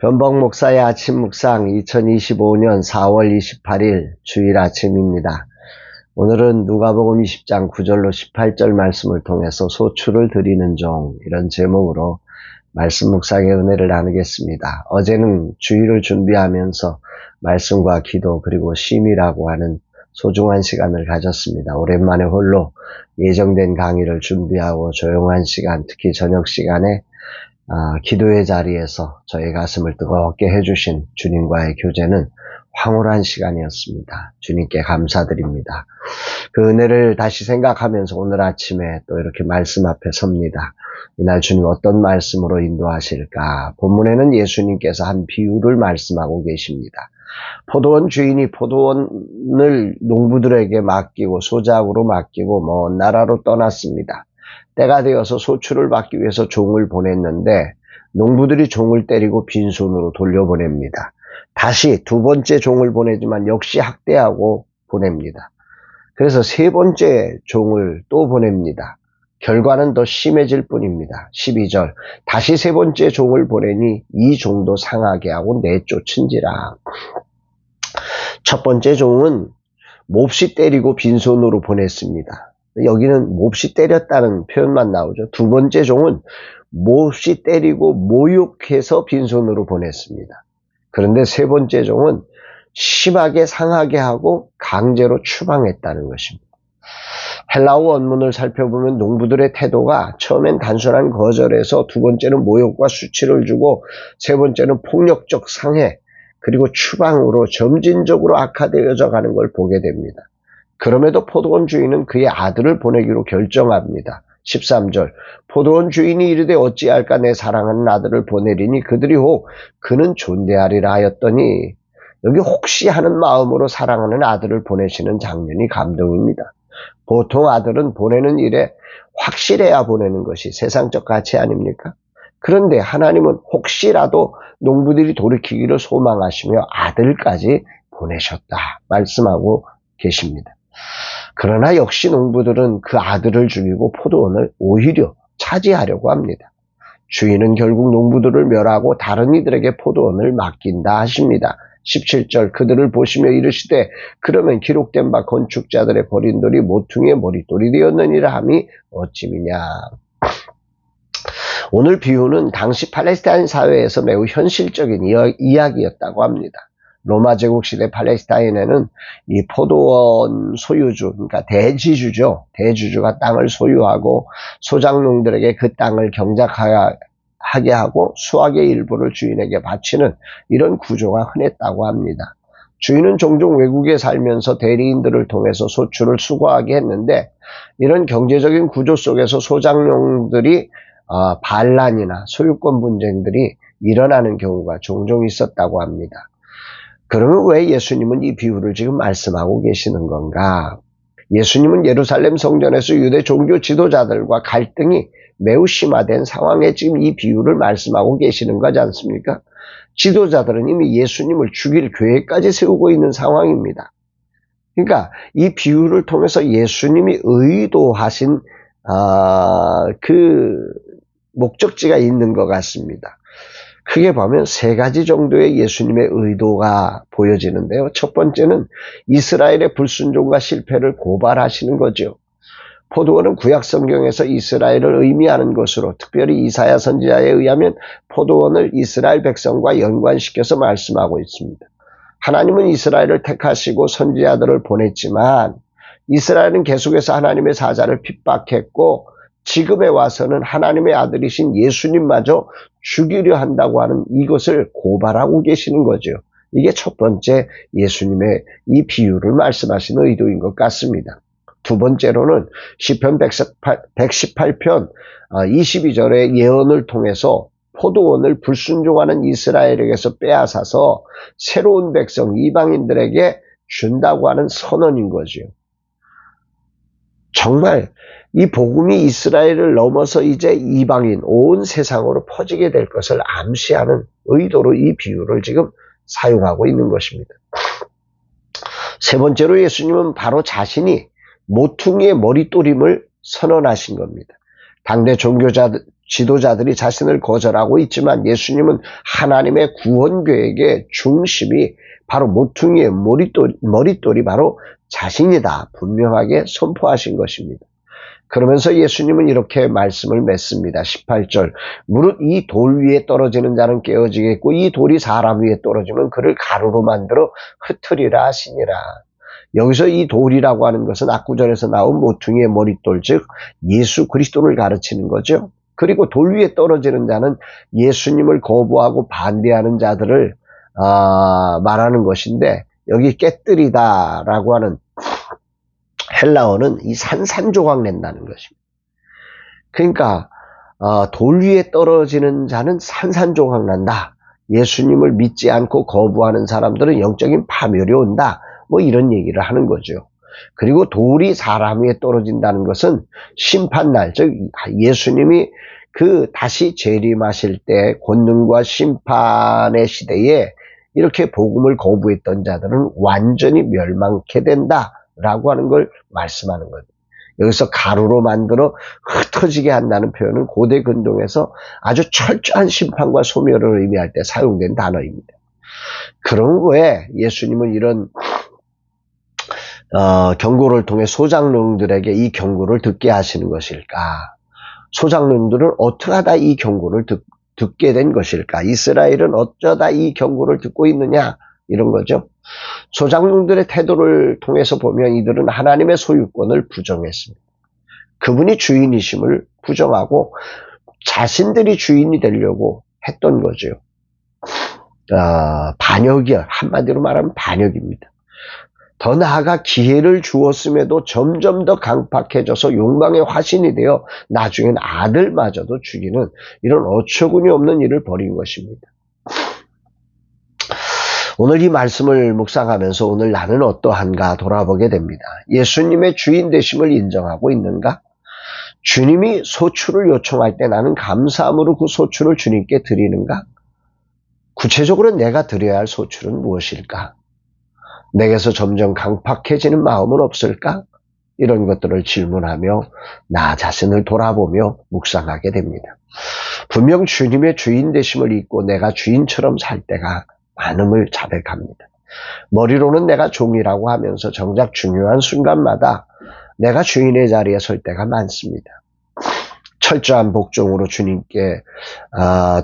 변복 목사의 아침 묵상 2025년 4월 28일 주일 아침입니다. 오늘은 누가복음 20장 9절로 18절 말씀을 통해서 소출을 드리는 종, 이런 제목으로 말씀 묵상의 은혜를 나누겠습니다. 어제는 주일을 준비하면서 말씀과 기도 그리고 쉼이라고 하는 소중한 시간을 가졌습니다. 오랜만에 홀로 예정된 강의를 준비하고 조용한 시간, 특히 저녁 시간에 기도의 자리에서 저의 가슴을 뜨겁게 해주신 주님과의 교제는 황홀한 시간이었습니다. 주님께 감사드립니다. 그 은혜를 다시 생각하면서 오늘 아침에 또 이렇게 말씀 앞에 섭니다. 이날 주님 어떤 말씀으로 인도하실까? 본문에는 예수님께서 한 비유를 말씀하고 계십니다. 포도원 주인이 포도원을 농부들에게 맡기고 소작으로 맡기고 먼 나라로 떠났습니다. 때가 되어서 소출을 받기 위해서 종을 보냈는데 농부들이 종을 때리고 빈손으로 돌려보냅니다. 다시 두 번째 종을 보내지만 역시 학대하고 보냅니다. 그래서 세 번째 종을 또 보냅니다. 결과는 더 심해질 뿐입니다. 12절 다시 세 번째 종을 보내니 이 종도 상하게 하고 내쫓은지라. 첫 번째 종은 몹시 때리고 빈손으로 보냈습니다. 여기는 몹시 때렸다는 표현만 나오죠. 두 번째 종은 몹시 때리고 모욕해서 빈손으로 보냈습니다. 그런데 세 번째 종은 심하게 상하게 하고 강제로 추방했다는 것입니다. 헬라어 원문을 살펴보면 농부들의 태도가 처음엔 단순한 거절에서 두 번째는 모욕과 수치를 주고 세 번째는 폭력적 상해 그리고 추방으로 점진적으로 악화되어져 가는 걸 보게 됩니다. 그럼에도 포도원 주인은 그의 아들을 보내기로 결정합니다. 13절 포도원 주인이 이르되 어찌할까 내 사랑하는 아들을 보내리니 그들이 혹 그는 존대하리라 하였더니 여기 혹시 하는 마음으로 사랑하는 아들을 보내시는 장면이 감동입니다. 보통 아들은 보내는 일에 확실해야 보내는 것이 세상적 가치 아닙니까? 그런데 하나님은 혹시라도 농부들이 돌이키기를 소망하시며 아들까지 보내셨다 말씀하고 계십니다. 그러나 역시 농부들은 그 아들을 죽이고 포도원을 오히려 차지하려고 합니다. 주인은 결국 농부들을 멸하고 다른 이들에게 포도원을 맡긴다 하십니다. 17절 그들을 보시며 이르시되 그러면 기록된 바 건축자들의 버린 돌이 모퉁이의 머릿돌이 되었느니라 함이 어찌미냐. 오늘 비유는 당시 팔레스타인 사회에서 매우 현실적인 이야기였다고 합니다. 로마 제국 시대 팔레스타인에는 이 포도원 소유주, 그러니까 대지주죠. 대주주가 땅을 소유하고 소작농들에게 그 땅을 경작하게 하고 수확의 일부를 주인에게 바치는 이런 구조가 흔했다고 합니다. 주인은 종종 외국에 살면서 대리인들을 통해서 소출을 수거하게 했는데 이런 경제적인 구조 속에서 소작농들이 반란이나 소유권 분쟁들이 일어나는 경우가 종종 있었다고 합니다. 그러면 왜 예수님은 이 비유를 지금 말씀하고 계시는 건가? 예수님은 예루살렘 성전에서 유대 종교 지도자들과 갈등이 매우 심화된 상황에 지금 이 비유를 말씀하고 계시는 거지 않습니까? 지도자들은 이미 예수님을 죽일 계획까지 세우고 있는 상황입니다. 그러니까 이 비유를 통해서 예수님이 의도하신 그 목적지가 있는 것 같습니다. 크게 보면 세 가지 정도의 예수님의 의도가 보여지는데요. 첫 번째는 이스라엘의 불순종과 실패를 고발하시는 거죠. 포도원은 구약 성경에서 이스라엘을 의미하는 것으로 특별히 이사야 선지자에 의하면 포도원을 이스라엘 백성과 연관시켜서 말씀하고 있습니다. 하나님은 이스라엘을 택하시고 선지자들을 보냈지만 이스라엘은 계속해서 하나님의 사자를 핍박했고 지금에 와서는 하나님의 아들이신 예수님마저 죽이려 한다고 하는 이것을 고발하고 계시는 거죠. 이게 첫 번째 예수님의 이 비유를 말씀하시는 의도인 것 같습니다. 두 번째로는 시편 118편 22절의 예언을 통해서 포도원을 불순종하는 이스라엘에게서 빼앗아서 새로운 백성 이방인들에게 준다고 하는 선언인 거죠. 정말 이 복음이 이스라엘을 넘어서 이제 이방인 온 세상으로 퍼지게 될 것을 암시하는 의도로 이 비유를 지금 사용하고 있는 것입니다. 세 번째로 예수님은 바로 자신이 모퉁이의 머릿돌임을 선언하신 겁니다. 당대 지도자들이 자신을 거절하고 있지만 예수님은 하나님의 구원 계획의 중심이 바로 모퉁이의 머릿돌이 바로 자신이다 분명하게 선포하신 것입니다. 그러면서 예수님은 이렇게 말씀을 맺습니다. 18절 무릇 이 돌 위에 떨어지는 자는 깨어지겠고 이 돌이 사람 위에 떨어지면 그를 가루로 만들어 흩으리라 하시니라. 여기서 이 돌이라고 하는 것은 앞구절에서 나온 모퉁이의 머릿돌 즉 예수 그리스도를 가르치는 거죠. 그리고 돌 위에 떨어지는 자는 예수님을 거부하고 반대하는 자들을 말하는 것인데 여기 깨뜨리다라고 하는 헬라어는 이 산산조각 낸다는 것입니다. 그러니까 돌 위에 떨어지는 자는 산산조각 난다. 예수님을 믿지 않고 거부하는 사람들은 영적인 파멸이 온다. 뭐 이런 얘기를 하는 거죠. 그리고 돌이 사람 위에 떨어진다는 것은 심판날, 즉 예수님이 다시 재림하실 때 권능과 심판의 시대에 이렇게 복음을 거부했던 자들은 완전히 멸망케 된다라고 하는 걸 말씀하는 거예요. 여기서 가루로 만들어 흩어지게 한다는 표현은 고대 근동에서 아주 철저한 심판과 소멸을 의미할 때 사용된 단어입니다. 그런 거에 예수님은 이런 경고를 통해 소장농들에게 이 경고를 듣게 하시는 것일까? 소장농들은 어떻게 하다 이 경고를 듣게 된 것일까? 이스라엘은 어쩌다 이 경고를 듣고 있느냐? 이런 거죠. 소장농들의 태도를 통해서 보면 이들은 하나님의 소유권을 부정했습니다. 그분이 주인이심을 부정하고 자신들이 주인이 되려고 했던 거죠. 반역이야. 한마디로 말하면 반역입니다. 더 나아가 기회를 주었음에도 점점 더 강팍해져서 욕망의 화신이 되어 나중엔 아들마저도 죽이는 이런 어처구니 없는 일을 벌인 것입니다. 오늘 이 말씀을 묵상하면서 오늘 나는 어떠한가 돌아보게 됩니다. 예수님의 주인 되심을 인정하고 있는가? 주님이 소출을 요청할 때 나는 감사함으로 그 소출을 주님께 드리는가? 구체적으로 내가 드려야 할 소출은 무엇일까? 내게서 점점 강팍해지는 마음은 없을까? 이런 것들을 질문하며 나 자신을 돌아보며 묵상하게 됩니다. 분명 주님의 주인 되심을 잊고 내가 주인처럼 살 때가 많음을 자백합니다. 머리로는 내가 종이라고 하면서 정작 중요한 순간마다 내가 주인의 자리에 설 때가 많습니다. 철저한 복종으로 주님께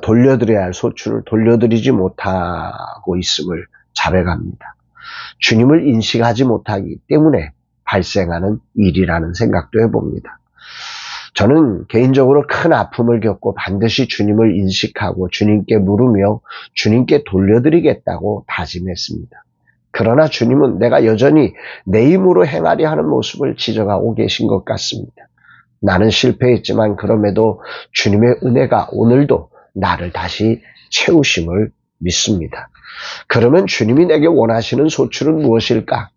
돌려드려야 할 소출을 돌려드리지 못하고 있음을 자백합니다. 주님을 인식하지 못하기 때문에 발생하는 일이라는 생각도 해봅니다. 저는 개인적으로 큰 아픔을 겪고 반드시 주님을 인식하고 주님께 물으며 주님께 돌려드리겠다고 다짐했습니다. 그러나 주님은 내가 여전히 내 힘으로 행하려 하는 모습을 지적하고 계신 것 같습니다. 나는 실패했지만 그럼에도 주님의 은혜가 오늘도 나를 다시 채우심을 믿습니다. 그러면 주님이 내게 원하시는 소출은 무엇일까?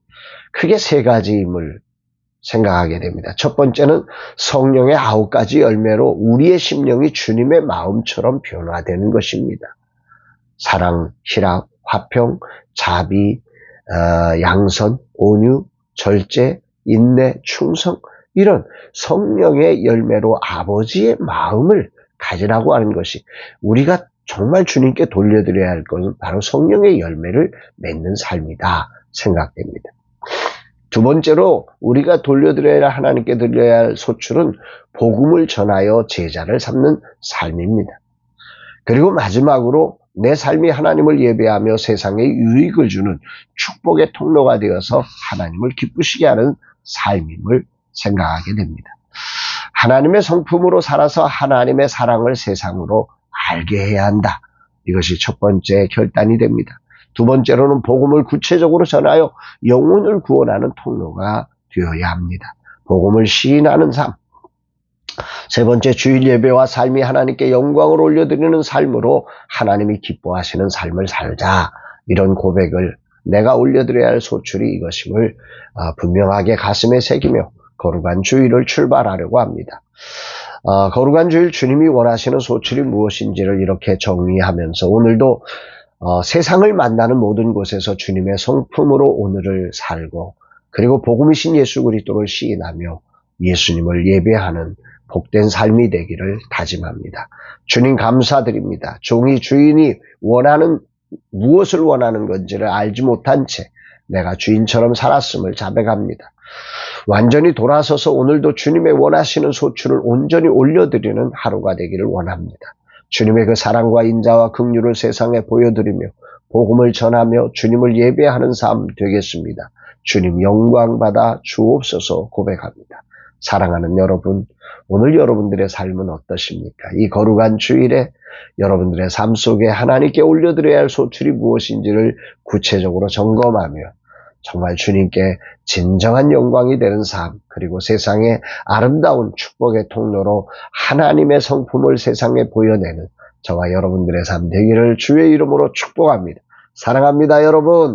크게 세 가지임을 생각하게 됩니다. 첫 번째는 성령의 9가지 열매로 우리의 심령이 주님의 마음처럼 변화되는 것입니다. 사랑, 희락, 화평, 자비, 양선, 온유, 절제, 인내, 충성 이런 성령의 열매로 아버지의 마음을 가지라고 하는 것이 우리가 정말 주님께 돌려드려야 할 것은 바로 성령의 열매를 맺는 삶이다 생각됩니다. 두 번째로 우리가 하나님께 드려야 할 소출은 복음을 전하여 제자를 삼는 삶입니다. 그리고 마지막으로 내 삶이 하나님을 예배하며 세상에 유익을 주는 축복의 통로가 되어서 하나님을 기쁘시게 하는 삶임을 생각하게 됩니다. 하나님의 성품으로 살아서 하나님의 사랑을 세상으로 알게 해야 한다. 이것이 첫 번째 결단이 됩니다. 두 번째로는 복음을 구체적으로 전하여 영혼을 구원하는 통로가 되어야 합니다. 복음을 시인하는 삶. 세 번째, 주일 예배와 삶이 하나님께 영광을 올려드리는 삶으로 하나님이 기뻐하시는 삶을 살자. 이런 고백을 내가 올려드려야 할 소출이 이것임을 분명하게 가슴에 새기며 거룩한 주일을 출발하려고 합니다. 거룩한 주일 주님이 원하시는 소출이 무엇인지를 이렇게 정리하면서 오늘도 세상을 만나는 모든 곳에서 주님의 성품으로 오늘을 살고 그리고 복음이신 예수 그리스도를 시인하며 예수님을 예배하는 복된 삶이 되기를 다짐합니다. 주님 감사드립니다. 종이 주인이 무엇을 원하는 건지를 알지 못한 채 내가 주인처럼 살았음을 자백합니다. 완전히 돌아서서 오늘도 주님의 원하시는 소출을 온전히 올려드리는 하루가 되기를 원합니다. 주님의 그 사랑과 인자와 긍휼을 세상에 보여드리며 복음을 전하며 주님을 예배하는 삶 되겠습니다. 주님 영광 받아 주옵소서 고백합니다. 사랑하는 여러분, 오늘 여러분들의 삶은 어떠십니까? 이 거룩한 주일에 여러분들의 삶 속에 하나님께 올려드려야 할 소출이 무엇인지를 구체적으로 점검하며 정말 주님께 진정한 영광이 되는 삶, 그리고 세상의 아름다운 축복의 통로로 하나님의 성품을 세상에 보여내는 저와 여러분들의 삶 되기를 주의 이름으로 축복합니다. 사랑합니다, 여러분.